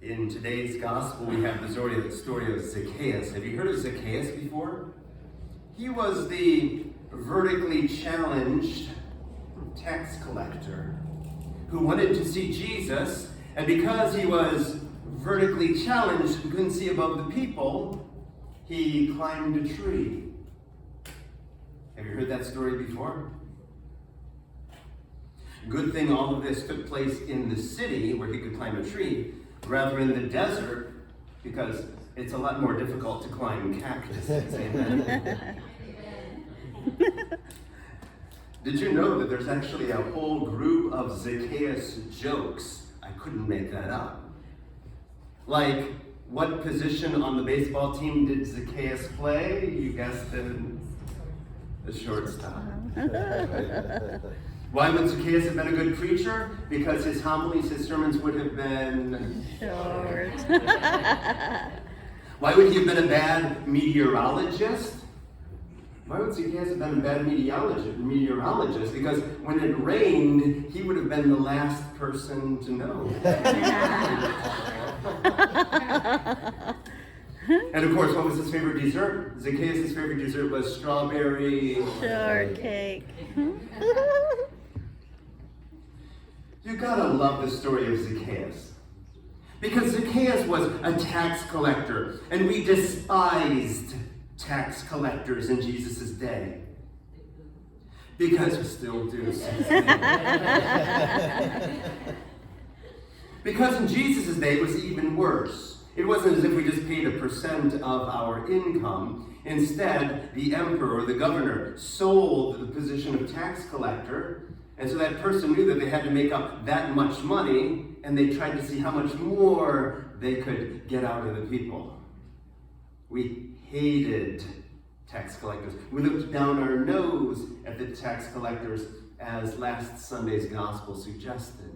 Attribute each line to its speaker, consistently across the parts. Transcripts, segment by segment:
Speaker 1: In today's gospel, we have the story of Zacchaeus. Have you heard of Zacchaeus before? He was the vertically challenged tax collector who wanted to see Jesus, and because he was vertically challenged and couldn't see above the people, he climbed a tree. Have you heard that story before? Good thing all of this took place in the city where he could climb a tree, rather in the desert, because it's a lot more difficult to climb cactuses. Amen. Did you know that there's actually a whole group of Zacchaeus jokes? I couldn't make that up. Like, what position on the baseball team did Zacchaeus play? You guessed it, the shortstop. Why would Zacchaeus have been a good preacher? Because his homilies, his sermons would have been short. Why would he have been a bad meteorologist? Why would Zacchaeus have been a bad meteorologist? Because when it rained, he would have been the last person to know. And of course, what was his favorite dessert? Zacchaeus' favorite dessert was strawberry
Speaker 2: shortcake.
Speaker 1: You gotta love the story of Zacchaeus. Because Zacchaeus was a tax collector, and we despised tax collectors in Jesus' day. Because we still do. Because in Jesus' day, it was even worse. It wasn't as if we just paid a percent of our income. Instead, the emperor or the governor sold the position of tax collector, and so that person knew that they had to make up that much money, and they tried to see how much more they could get out of the people. We hated tax collectors. We looked down our nose at the tax collectors, as last Sunday's gospel suggested.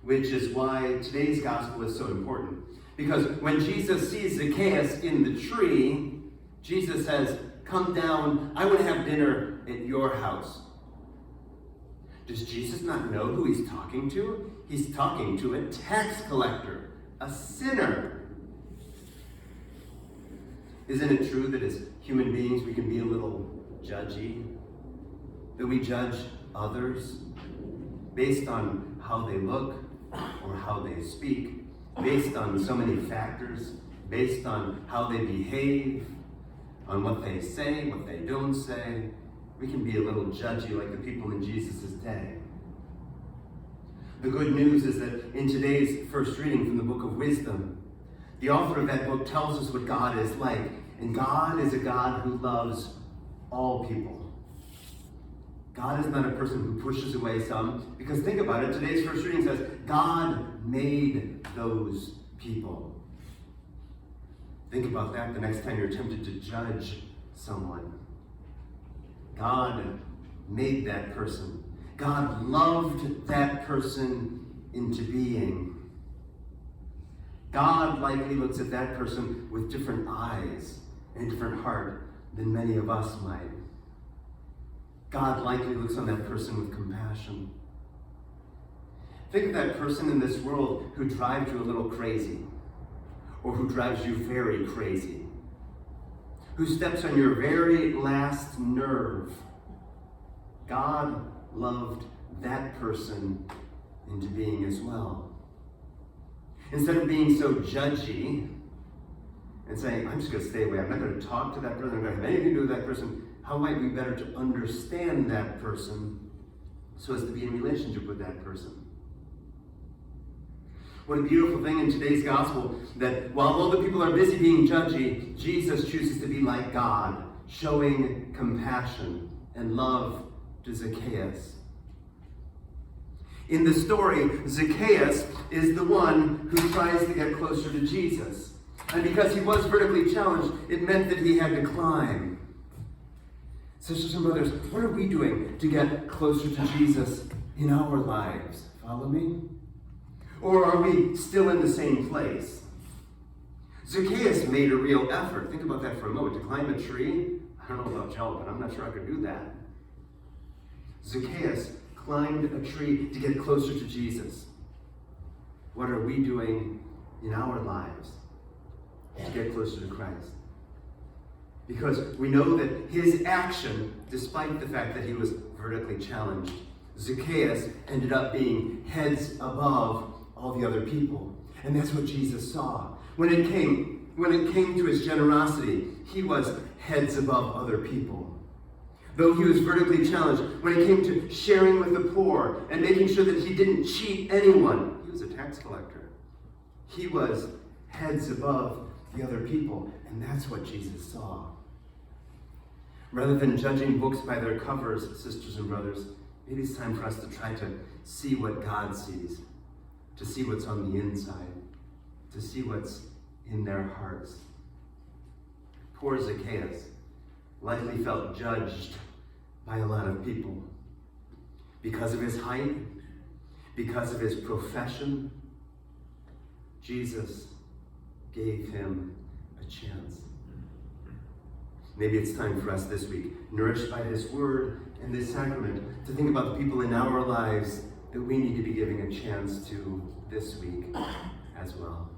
Speaker 1: Which is why today's gospel is so important. Because when Jesus sees Zacchaeus in the tree, Jesus says, "Come down, I want to have dinner at your house." Does Jesus not know who he's talking to? He's talking to a tax collector, a sinner. Isn't it true that as human beings we can be a little judgy? That we judge others based on how they look or how they speak, based on so many factors, based on how they behave, on what they say, what they don't say. We can be a little judgy like the people in Jesus' day. The good news is that in today's first reading from the book of Wisdom, the author of that book tells us what God is like. And God is a God who loves all people. God is not a person who pushes away some. Because think about it, today's first reading says, God made those people. Think about that the next time you're tempted to judge someone. God made that person. God loved that person into being. God likely looks at that person with different eyes and a different heart than many of us might. God likely looks on that person with compassion. Think of that person in this world who drives you a little crazy, or who drives you very crazy, who steps on your very last nerve. God loved that person into being as well. Instead of being so judgy and saying, I'm just going to stay away, I'm not going to talk to that person, I'm not going to have anything to do with that person, how might we better to understand that person so as to be in relationship with that person? What a beautiful thing in today's gospel, that while all the people are busy being judgy, Jesus chooses to be like God, showing compassion and love to Zacchaeus. In the story, Zacchaeus is the one who tries to get closer to Jesus. And because he was vertically challenged, it meant that he had to climb. Sisters and brothers, what are we doing to get closer to Jesus in our lives? Follow me? Or are we still in the same place? Zacchaeus made a real effort. Think about that for a moment. To climb a tree, I don't know about y'all, but I'm not sure I could do that. Zacchaeus climbed a tree to get closer to Jesus. What are we doing in our lives to get closer to Christ? Because we know that his action, despite the fact that he was vertically challenged, Zacchaeus ended up being heads above all the other people. And that's what Jesus saw. When it came to his generosity, he was heads above other people. Though he was vertically challenged, when it came to sharing with the poor and making sure that he didn't cheat anyone, he was a tax collector. He was heads above the other people, and that's what Jesus saw. Rather than judging books by their covers, sisters and brothers, maybe it's time for us to try to see what God sees, to see what's on the inside, to see what's in their hearts. Poor Zacchaeus likely felt judged by a lot of people because of his height, because of his profession. Jesus gave him a chance. Maybe it's time for us this week, nourished by this word and this sacrament, to think about the people in our lives that we need to be giving a chance to this week as well.